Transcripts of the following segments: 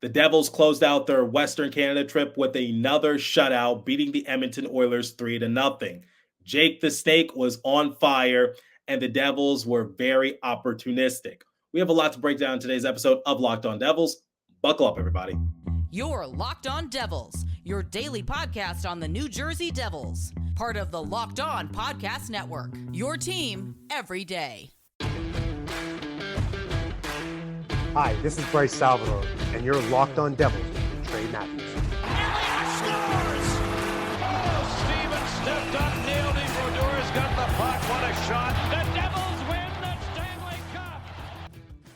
The Devils closed out their Western Canada trip with another shutout, beating the Edmonton Oilers 3-0. Jake the Snake was on fire, and the Devils were very opportunistic. We have a lot to break down in today's episode of Locked On Devils. Buckle up, everybody. You're Locked On Devils, your daily podcast on the New Jersey Devils. Part of the Locked On Podcast Network, your team every day. Hi, this is Bryce Salvador, and you're Locked On Devils with Trey Matthews. Elliott scores! Oh, Stevens stepped up, nailed him. Brodor's got the puck. What a shot. The Devils win the Stanley Cup.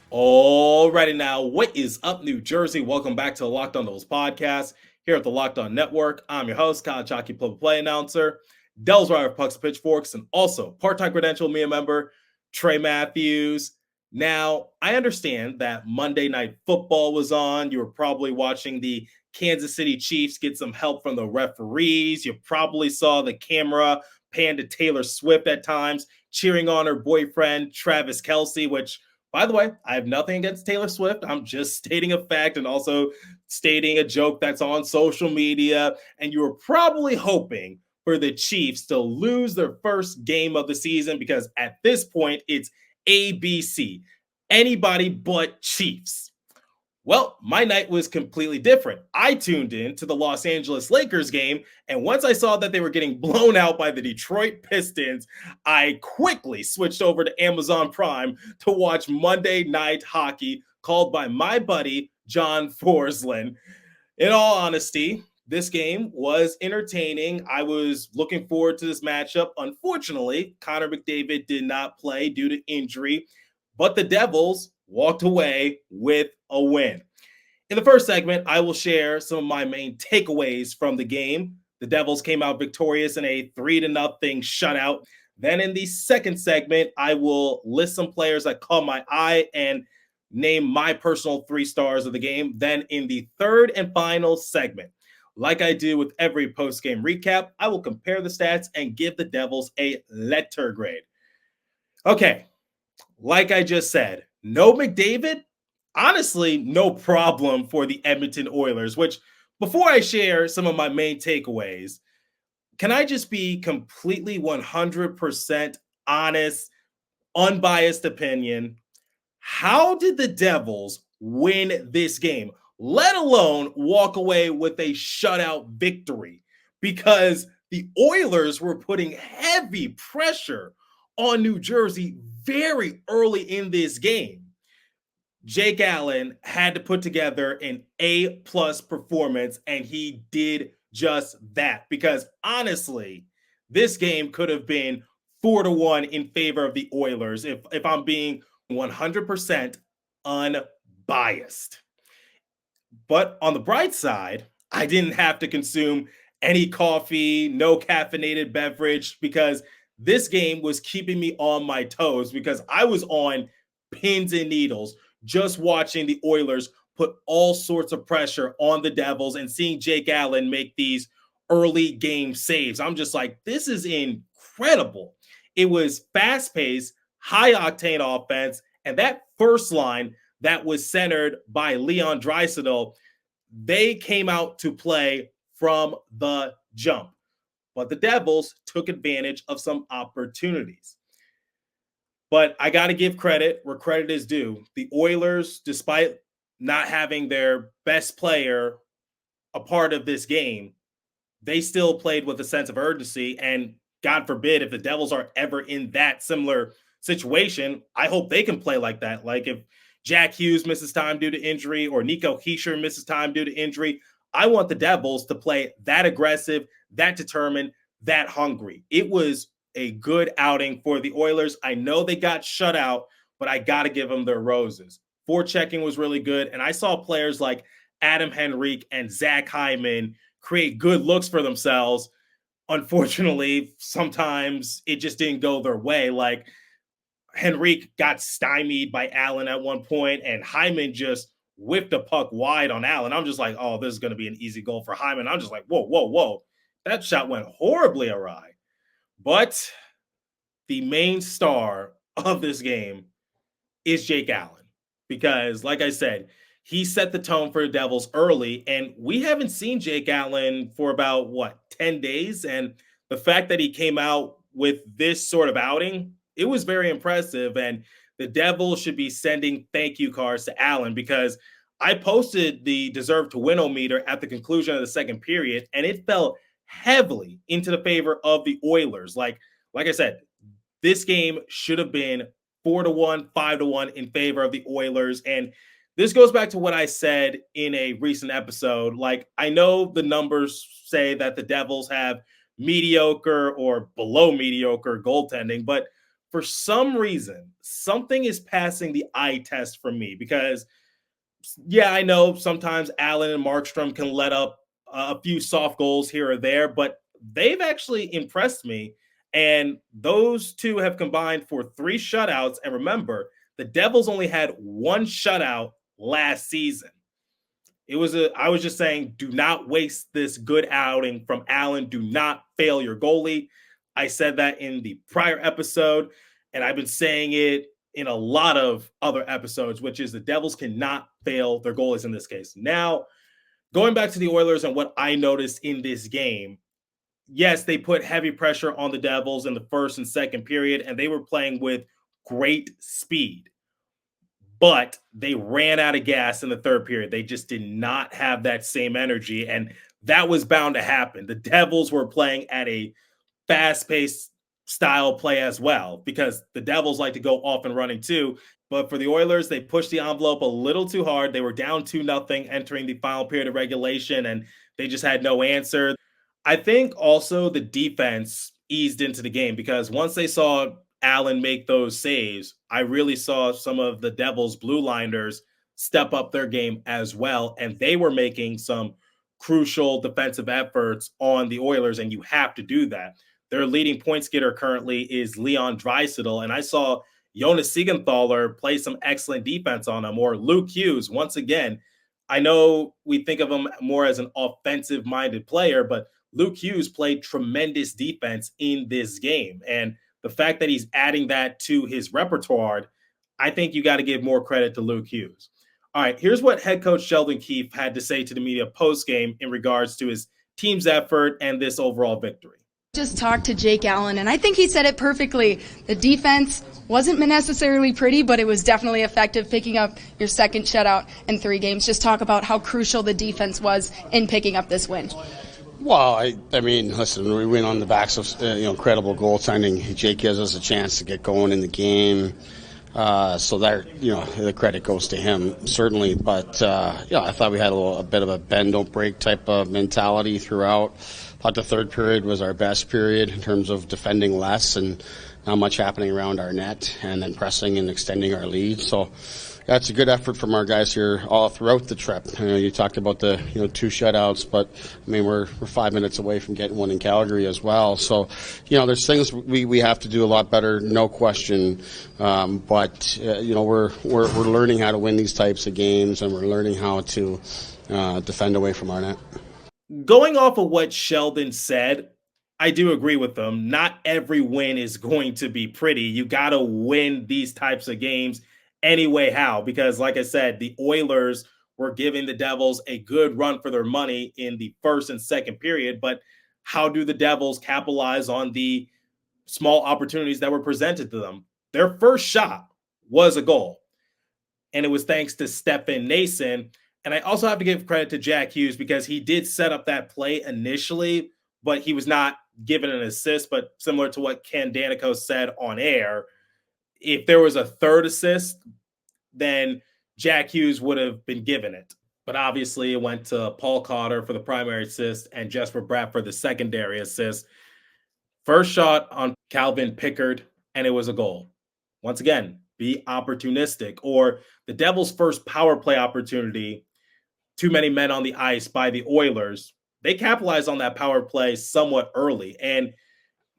Alrighty now, what is up, New Jersey? Welcome back to the Locked On Devils podcast here at the Locked On Network. I'm your host, Kyle Chalky, play announcer, Devils writer of Pucks and Pitchforks, and also part-time credential media member, Trey Matthews. Now, I understand that Monday Night Football was on. You were probably watching the Kansas City Chiefs get some help from the referees. You probably saw the camera pan to Taylor Swift at times, cheering on her boyfriend, Travis Kelce, which, by the way, I have nothing against Taylor Swift. I'm just stating a fact and also stating a joke that's on social media. And you were probably hoping for the Chiefs to lose their first game of the season because at this point, it's ABC, anybody but Chiefs. Well, my night was completely different. I tuned in to the Los Angeles Lakers game, and once I saw that they were getting blown out by the Detroit Pistons, I quickly switched over to Amazon Prime to watch Monday Night Hockey, called by my buddy, John Forsland. In all honesty, this game was entertaining. I was looking forward to this matchup. Unfortunately, Connor McDavid did not play due to injury, but the Devils walked away with a win. In the first segment, I will share some of my main takeaways from the game. The Devils came out victorious in a 3-0 shutout. Then in the second segment, I will list some players that caught my eye and name my personal 3 stars of the game. Then in the third and final segment, like I do with every post-game recap, I will compare the stats and give the Devils a letter grade. Okay, like I just said, no McDavid, honestly, no problem for the Edmonton Oilers, which before I share some of my main takeaways, can I just be completely 100% honest, unbiased opinion? How did the Devils win this game? Let alone walk away with a shutout victory, because the Oilers were putting heavy pressure on New Jersey very early in this game. Jake Allen had to put together an A-plus performance, and he did just that, because honestly, this game could have been 4-1 in favor of the Oilers if I'm being 100% unbiased. But on the bright side, I didn't have to consume any coffee, no caffeinated beverage, because this game was keeping me on my toes, because I was on pins and needles just watching the Oilers put all sorts of pressure on the Devils and seeing Jake Allen make these early game saves. I'm just like, this is incredible. It was fast-paced, high-octane offense, and that first line that was centered by Leon Draisaitl, they came out to play from the jump. But the Devils took advantage of some opportunities. But I got to give credit where credit is due. The Oilers, despite not having their best player a part of this game, they still played with a sense of urgency. And God forbid, if the Devils are ever in that similar situation, I hope they can play like that. Like if Jack Hughes misses time due to injury or Nico Hischier misses time due to injury, I want the Devils to play that aggressive, that determined, that hungry. It was a good outing for the Oilers. I know they got shut out, but I got to give them their roses. Forechecking was really good, and I saw players like Adam Henrique and Zach Hyman create good looks for themselves. Unfortunately, sometimes it just didn't go their way. Like Henrique got stymied by Allen at one point, and Hyman just whipped a puck wide on Allen. I'm just like, oh, this is going to be an easy goal for Hyman. I'm just like, whoa. That shot went horribly awry. But the main star of this game is Jake Allen, because, like I said, he set the tone for the Devils early, and we haven't seen Jake Allen for about 10 days. And the fact that he came out with this sort of outing, it was very impressive. And the Devils should be sending thank you cards to Allen, because I posted the deserve to win meter at the conclusion of the second period, and it fell heavily into the favor of the Oilers. Like I said, this game should have been 4-1, 5-1 in favor of the Oilers. And this goes back to what I said in a recent episode. Like, I know the numbers say that the Devils have mediocre or below mediocre goaltending, but for some reason, something is passing the eye test for me, because yeah, I know sometimes Allen and Markstrom can let up a few soft goals here or there, but they've actually impressed me. And those two have combined for 3 shutouts. And remember, the Devils only had 1 shutout last season. I was just saying, do not waste this good outing from Allen. Do not fail your goalie. I said that in the prior episode, and I've been saying it in a lot of other episodes, which is the Devils cannot fail their goalies in this case. Now, going back to the Oilers and what I noticed in this game, yes, they put heavy pressure on the Devils in the first and second period, and they were playing with great speed. But they ran out of gas in the third period. They just did not have that same energy, and that was bound to happen. The Devils were playing at a fast-paced style play as well, because the Devils like to go off and running too. But for the Oilers, they pushed the envelope a little too hard. They were down 2-0 entering the final period of regulation, and they just had no answer. I think also the defense eased into the game, because once they saw Allen make those saves, I really saw some of the Devils blue liners step up their game as well. And they were making some crucial defensive efforts on the Oilers, and you have to do that. Their leading points getter currently is Leon Draisaitl, and I saw Jonas Siegenthaler play some excellent defense on him, or Luke Hughes. Once again, I know we think of him more as an offensive-minded player, but Luke Hughes played tremendous defense in this game. And the fact that he's adding that to his repertoire, I think you got to give more credit to Luke Hughes. All right, here's what head coach Sheldon Keefe had to say to the media post-game in regards to his team's effort and this overall victory. Just talked to Jake Allen, and I think he said it perfectly. The defense wasn't necessarily pretty, but it was definitely effective, picking up your second shutout in 3 games. Just talk about how crucial the defense was in picking up this win. Well, I mean, listen, we win on the backs of incredible goaltending. Jake gives us a chance to get going in the game, so that the credit goes to him certainly. But I thought we had a bit of a bend don't break type of mentality throughout. Thought the third period was our best period in terms of defending less and not much happening around our net, and then pressing and extending our lead. So that's a good effort from our guys here all throughout the trip. You talked about the 2 shutouts, but I mean we're 5 minutes away from getting one in Calgary as well. So there's things we have to do a lot better, no question. But we're learning how to win these types of games, and we're learning how to defend away from our net. Going off of what Sheldon said, I do agree with them. Not every win is going to be pretty. You got to win these types of games anyway. How? Because like I said, the Oilers were giving the Devils a good run for their money in the first and second period. But how do the Devils capitalize on the small opportunities that were presented to them? Their first shot was a goal, and it was thanks to Stefan Nason. And I also have to give credit to Jack Hughes, because he did set up that play initially, but he was not given an assist. But similar to what Ken Danico said on air, if there was a third assist, then Jack Hughes would have been given it. But obviously it went to Paul Cotter for the primary assist and Jesper Bratt for the secondary assist. First shot on Calvin Pickard, and it was a goal. Once again, be opportunistic. Or the Devils' first power play opportunity, too many men on the ice by the Oilers. They capitalized on that power play somewhat early. And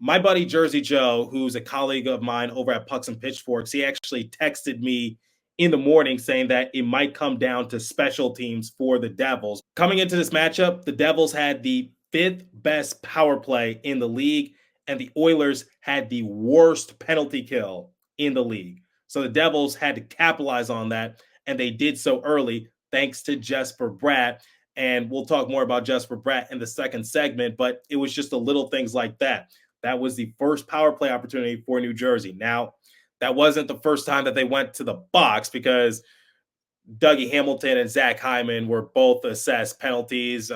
my buddy Jersey Joe, who's a colleague of mine over at Pucks and Pitchforks, he actually texted me in the morning saying that it might come down to special teams for the Devils. Coming into this matchup, the Devils had the 5th best power play in the league, and the Oilers had the worst penalty kill in the league. So the Devils had to capitalize on that, and they did so early. thanks to Jesper Bratt. And we'll talk more about Jesper Bratt in the second segment, but it was just the little things like that. That was the first power play opportunity for New Jersey. Now, that wasn't the first time that they went to the box, because Dougie Hamilton and Zach Hyman were both assessed penalties.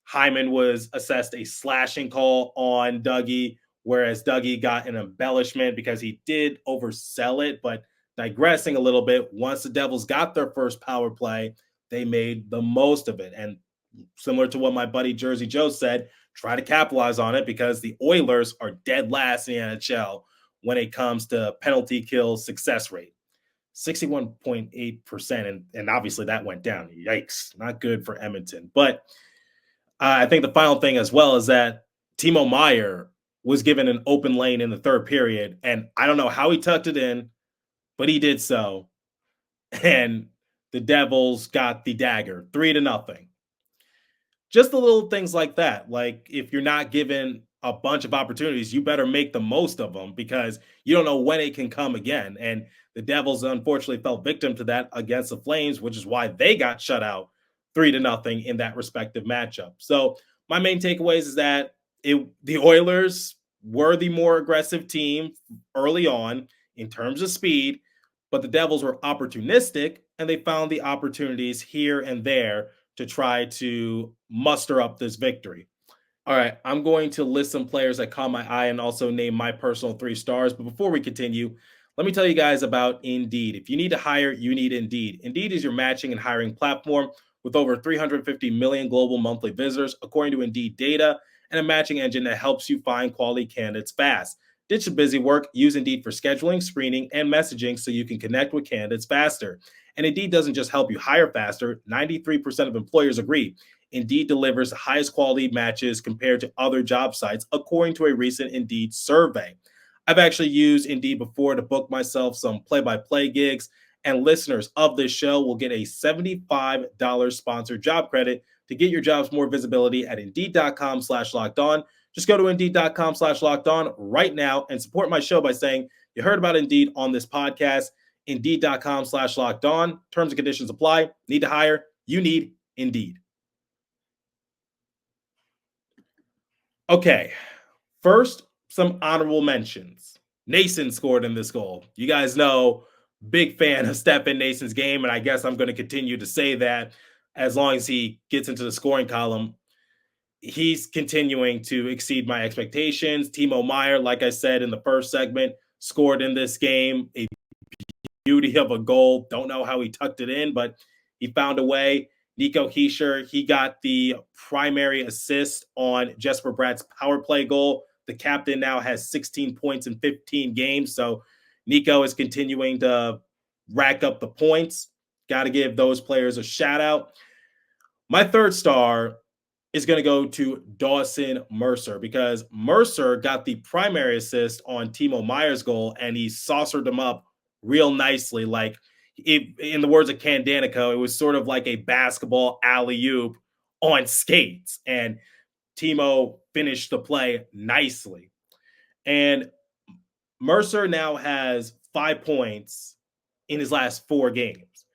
Hyman was assessed a slashing call on Dougie, whereas Dougie got an embellishment because he did oversell it. But digressing a little bit, once the Devils got their first power play, they made the most of it. And similar to what my buddy Jersey Joe said, try to capitalize on it, because the Oilers are dead last in the NHL when it comes to penalty kill success rate. 61.8%. And obviously that went down. Yikes. Not good for Edmonton. But I think the final thing as well is that Timo Meier was given an open lane in the third period. And I don't know how he tucked it in, but he did so. And the Devils got the dagger, 3-0. Just the little things like that. Like, if you're not given a bunch of opportunities, you better make the most of them, because you don't know when it can come again. And the Devils unfortunately fell victim to that against the Flames, which is why they got shut out 3-0 in that respective matchup. So my main takeaways is that the Oilers were the more aggressive team early on in terms of speed, but the Devils were opportunistic, and they found the opportunities here and there to try to muster up this victory. All right, I'm going to list some players that caught my eye and also name my personal 3 stars. But before we continue, let me tell you guys about Indeed. If you need to hire, you need Indeed. Indeed is your matching and hiring platform with over 350 million global monthly visitors, according to Indeed data, and a matching engine that helps you find quality candidates fast. Ditch the busy work. Use Indeed for scheduling, screening, and messaging so you can connect with candidates faster. And Indeed doesn't just help you hire faster. 93% of employers agree. Indeed delivers the highest quality matches compared to other job sites, according to a recent Indeed survey. I've actually used Indeed before to book myself some play-by-play gigs, and listeners of this show will get a $75 sponsored job credit to get your jobs more visibility at Indeed.com/lockedon. Just go to Indeed.com/lockedon right now and support my show by saying you heard about Indeed on this podcast. Indeed.com/lockedon. Terms and conditions apply. Need to hire? You need Indeed. Okay, first, some honorable mentions. Nason scored in this goal. You guys know, big fan of Stefan Nason's game, and I guess I'm going to continue to say that as long as he gets into the scoring column. He's continuing to exceed my expectations. Timo Meier, like I said in the first segment, scored in this game. A beauty of a goal. Don't know how he tucked it in, but he found a way. Nico Hischier, he got the primary assist on Jesper Bratt's power play goal. The captain now has 16 points in 15 games, so Nico is continuing to rack up the points. Got to give those players a shout out. My third star is going to go to Dawson Mercer, because Mercer got the primary assist on Timo Meier's goal, and he saucered him up real nicely. Like, in the words of Ken Danico, it was sort of like a basketball alley-oop on skates, and Timo finished the play nicely. And Mercer now has 5 points in his last 4 games.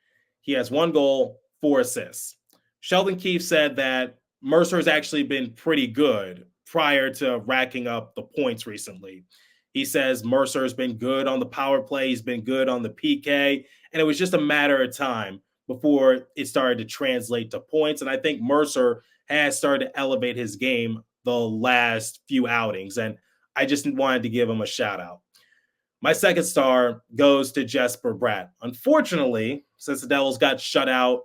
He has 1 goal, 4 assists. Sheldon Keefe said that Mercer has actually been pretty good prior to racking up the points recently. He says Mercer has been good on the power play. He's been good on the PK. And it was just a matter of time before it started to translate to points. And I think Mercer has started to elevate his game the last few outings. And I just wanted to give him a shout out. My second star goes to Jesper Bratt. Unfortunately, since the Devils got shut out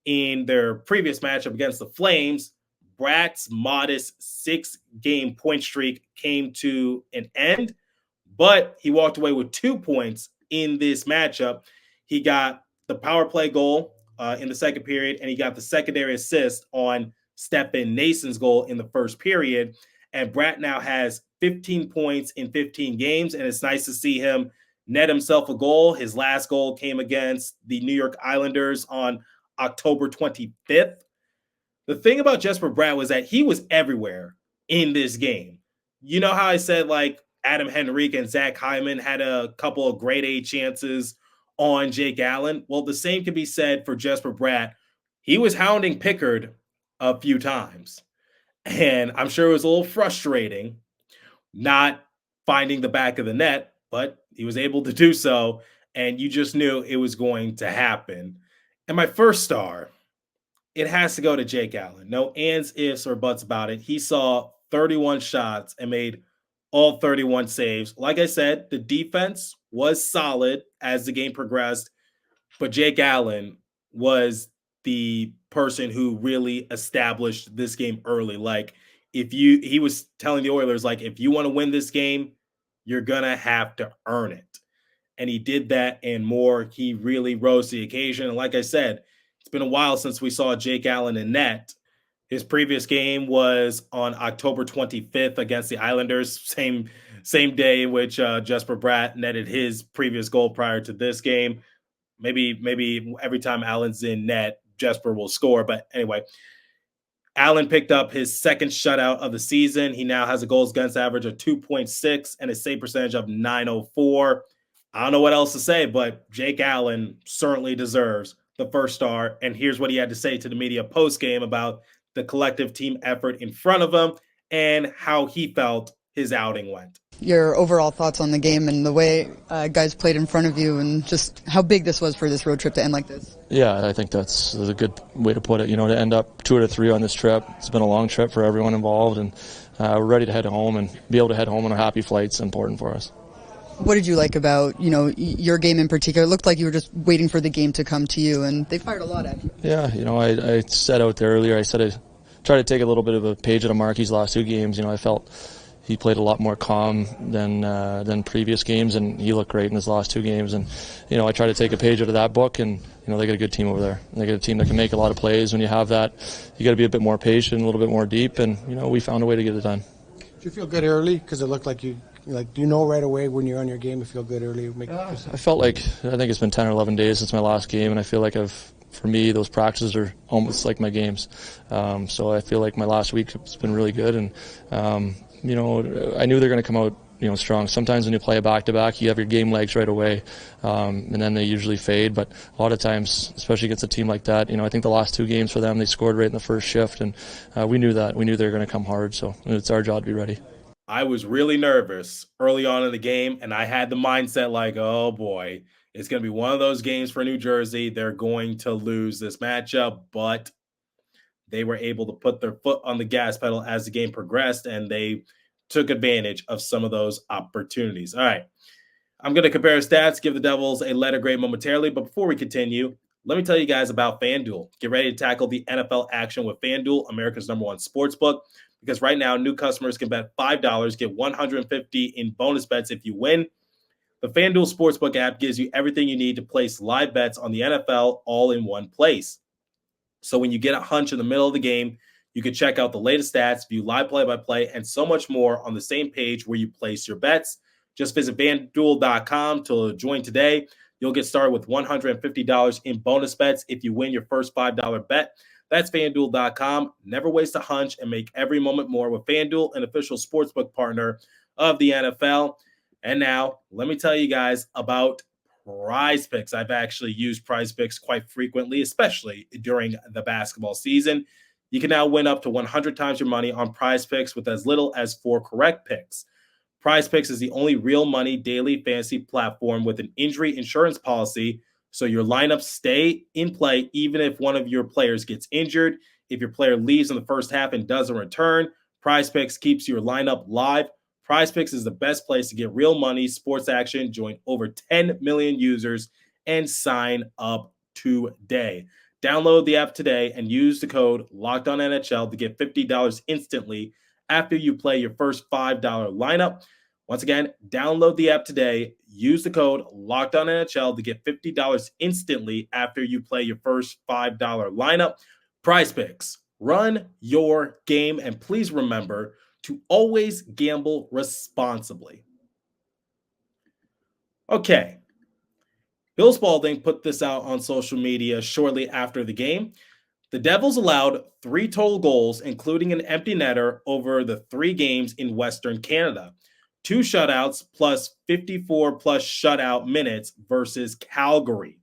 in their previous matchup against the Flames, Bratt's modest 6-game point streak came to an end, but he walked away with 2 points in this matchup. He got the power play goal in the second period, and he got the secondary assist on Stefan Nason's goal in the first period. And Bratt now has 15 points in 15 games, and it's nice to see him net himself a goal. His last goal came against the New York Islanders on October 25th. The thing about Jesper Bratt was that he was everywhere in this game. You know how I said, like, Adam Henrique and Zach Hyman had a couple of grade A chances on Jake Allen? Well, the same can be said for Jesper Bratt he was hounding Pickard a few times. And I'm sure it was a little frustrating not finding the back of the net, but he was able to do so. And you just knew it was going to happen. And my first star, it has to go to Jake Allen. No ands, ifs, or buts about it. He saw 31 shots and made all 31 saves. Like I said, the defense was solid as the game progressed, but Jake Allen was the person who really established this game early. Like, he was telling the Oilers, like, if you want to win this game, you're going to have to earn it. And he did that and more. He really rose to the occasion. And like I said, it's been a while since we saw Jake Allen in net. His previous game was on October 25th against the Islanders, same day in which Jesper Bratt netted his previous goal prior to this game. Maybe every time Allen's in net, Jesper will score. But anyway, Allen picked up his second shutout of the season. He now has a goals against average of 2.6 and a save percentage of .904. I don't know what else to say, but Jake Allen certainly deserves the first star. And here's what he had to say to the media post-game about the collective team effort in front of him and how he felt his outing went. Your overall thoughts on the game and the way guys played in front of you and just how big this was for this road trip to end like this. Yeah, I think that's a good way to put it. To end up 2 out of 3 on this trip. It's been a long trip for everyone involved, and we're ready to head home, and be able to head home on a happy flight is important for us. What did you like about, your game in particular? It looked like you were just waiting for the game to come to you, and they fired a lot at you. Yeah, I said out there earlier, I said I tried to take a little bit of a page out of Markie's last 2 games. I felt he played a lot more calm than previous games, and he looked great in his last 2 games. And, I tried to take a page out of that book, and, they got a good team over there. They got a team that can make a lot of plays. When you have that, you got to be a bit more patient, a little bit more deep, and, we found a way to get it done. Did you feel good early? Because it looked like do you know right away when you're on your game, you feel good early? I felt like, I think it's been 10 or 11 days since my last game, and I feel like for me, those practices are almost like my games. So I feel like my last week has been really good, and, I knew they're going to come out, strong. Sometimes when you play a back-to-back, you have your game legs right away, and then they usually fade. But a lot of times, especially against a team like that, I think the last 2 games for them, they scored right in the first shift, and we knew that. We knew they were going to come hard, so it's our job to be ready. I was really nervous early on in the game, and I had the mindset like, oh boy, it's going to be one of those games for New Jersey. They're going to lose this matchup, but they were able to put their foot on the gas pedal as the game progressed, and they took advantage of some of those opportunities. All right, I'm going to compare stats, give the Devils a letter grade momentarily, but before we continue, let me tell you guys about FanDuel. Get ready to tackle the NFL action with FanDuel, America's #1 sportsbook, because right now, new customers can bet $5, get $150 in bonus bets if you win. The FanDuel Sportsbook app gives you everything you need to place live bets on the NFL all in one place. So when you get a hunch in the middle of the game, you can check out the latest stats, view live play-by-play, and so much more on the same page where you place your bets. Just visit FanDuel.com to join today. You'll get started with $150 in bonus bets if you win your first $5 bet. That's FanDuel.com. Never waste a hunch and make every moment more with FanDuel, an official sportsbook partner of the NFL. And now, let me tell you guys about Prize Picks. I've actually used Prize Picks quite frequently, especially during the basketball season. You can now win up to 100 times your money on Prize Picks with as little as 4 correct picks. Prize Picks is the only real money daily fantasy platform with an injury insurance policy, so your lineups stay in play even if one of your players gets injured. If your player leaves in the first half and doesn't return, Prize Picks keeps your lineup live. Prize Picks is the best place to get real money, sports action. Join over 10 million users and sign up today. Download the app today and use the code LOCKEDONNHL to get $50 instantly after you play your first $5 lineup. Once again, download the app today. Use the code LOCKEDONNHL to get $50 instantly after you play your first $5 lineup. Prize Picks. Run your game, and please remember to always gamble responsibly. Okay. Bill Spalding put this out on social media shortly after the game. The Devils allowed 3 total goals, including an empty netter, over the 3 games in Western Canada. 2 shutouts plus 54 plus shutout minutes versus Calgary.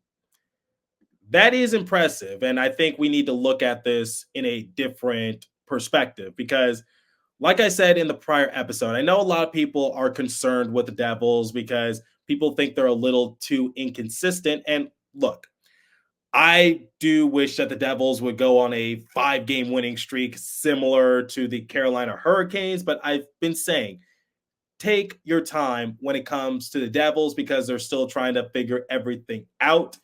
That is impressive. And I think we need to look at this in a different perspective because, like I said in the prior episode, I know a lot of people are concerned with the Devils because people think they're a little too inconsistent. And look, I do wish that the Devils would go on a 5-game winning streak similar to the Carolina Hurricanes, but I've been saying take your time when it comes to the Devils because they're still trying to figure everything out.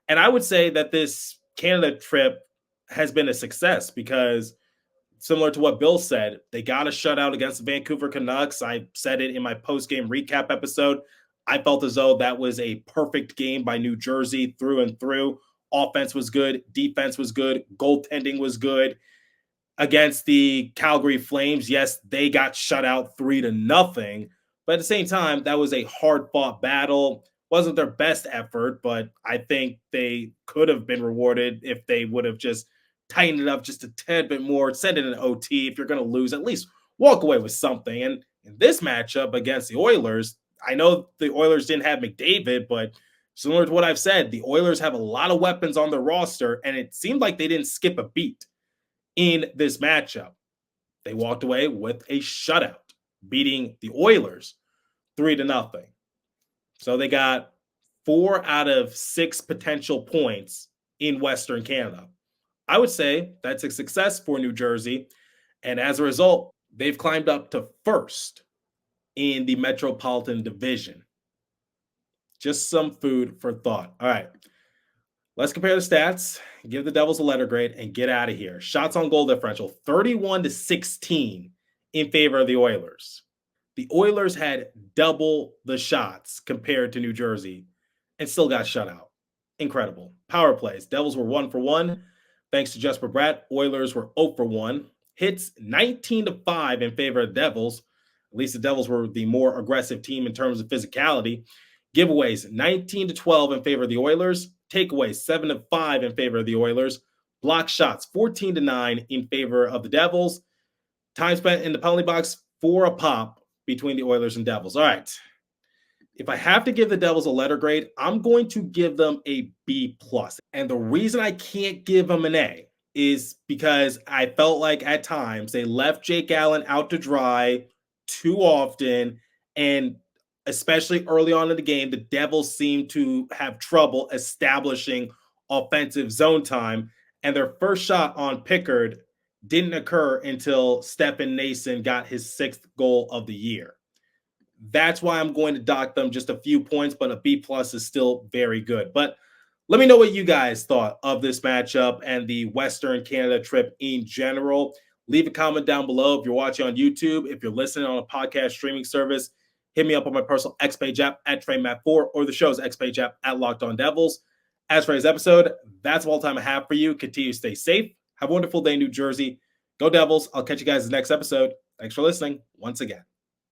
And I would say that this Canada trip has been a success because similar to what Bill said, they got a shutout against the Vancouver Canucks. I said it in my post-game recap episode. I felt as though that was a perfect game by New Jersey through and through. Offense was good. Defense was good. Goaltending was good. Against the Calgary Flames, yes, they got shut out 3-0. But at the same time, that was a hard-fought battle. Wasn't their best effort, but I think they could have been rewarded if they would have just tightened it up just a tad bit more, send it an OT. If you're going to lose, at least walk away with something. And in this matchup against the Oilers, I know the Oilers didn't have McDavid, but similar to what I've said, the Oilers have a lot of weapons on their roster, and it seemed like they didn't skip a beat in this matchup. They walked away with a shutout, beating the Oilers 3-0. So they got 4 out of 6 potential points in Western Canada. I would say that's a success for New Jersey. And as a result, they've climbed up to first in the Metropolitan Division. Just some food for thought. All right. Let's compare the stats, give the Devils a letter grade, and get out of here. Shots on goal differential, 31-16 in favor of the Oilers. The Oilers had double the shots compared to New Jersey and still got shut out. Incredible. Power plays. Devils were 1 for 1. Thanks to Jesper Bratt. Oilers were 0 for 1. Hits 19-5 in favor of the Devils. At least the Devils were the more aggressive team in terms of physicality. Giveaways 19-12 in favor of the Oilers. Takeaways 7-5 in favor of the Oilers. Block shots 14-9 in favor of the Devils. Time spent in the penalty box 4 a pop between the Oilers and Devils. All right. If I have to give the Devils a letter grade, I'm going to give them a B+. And the reason I can't give them an A is because I felt like at times they left Jake Allen out to dry too often. And especially early on in the game, the Devils seemed to have trouble establishing offensive zone time. And their first shot on Pickard didn't occur until Stefan Nason got his 6th goal of the year. That's why I'm going to dock them just a few points, but a B+ is still very good. But let me know what you guys thought of this matchup and the Western Canada trip in general. Leave a comment down below if you're watching on YouTube. If you're listening on a podcast streaming service, hit me up on my personal X page app at TrainMatt4 or the show's X page app at Locked On Devils. As for today's episode, that's all the time I have for you. Continue to stay safe. Have a wonderful day, New Jersey. Go Devils. I'll catch you guys in the next episode. Thanks for listening once again.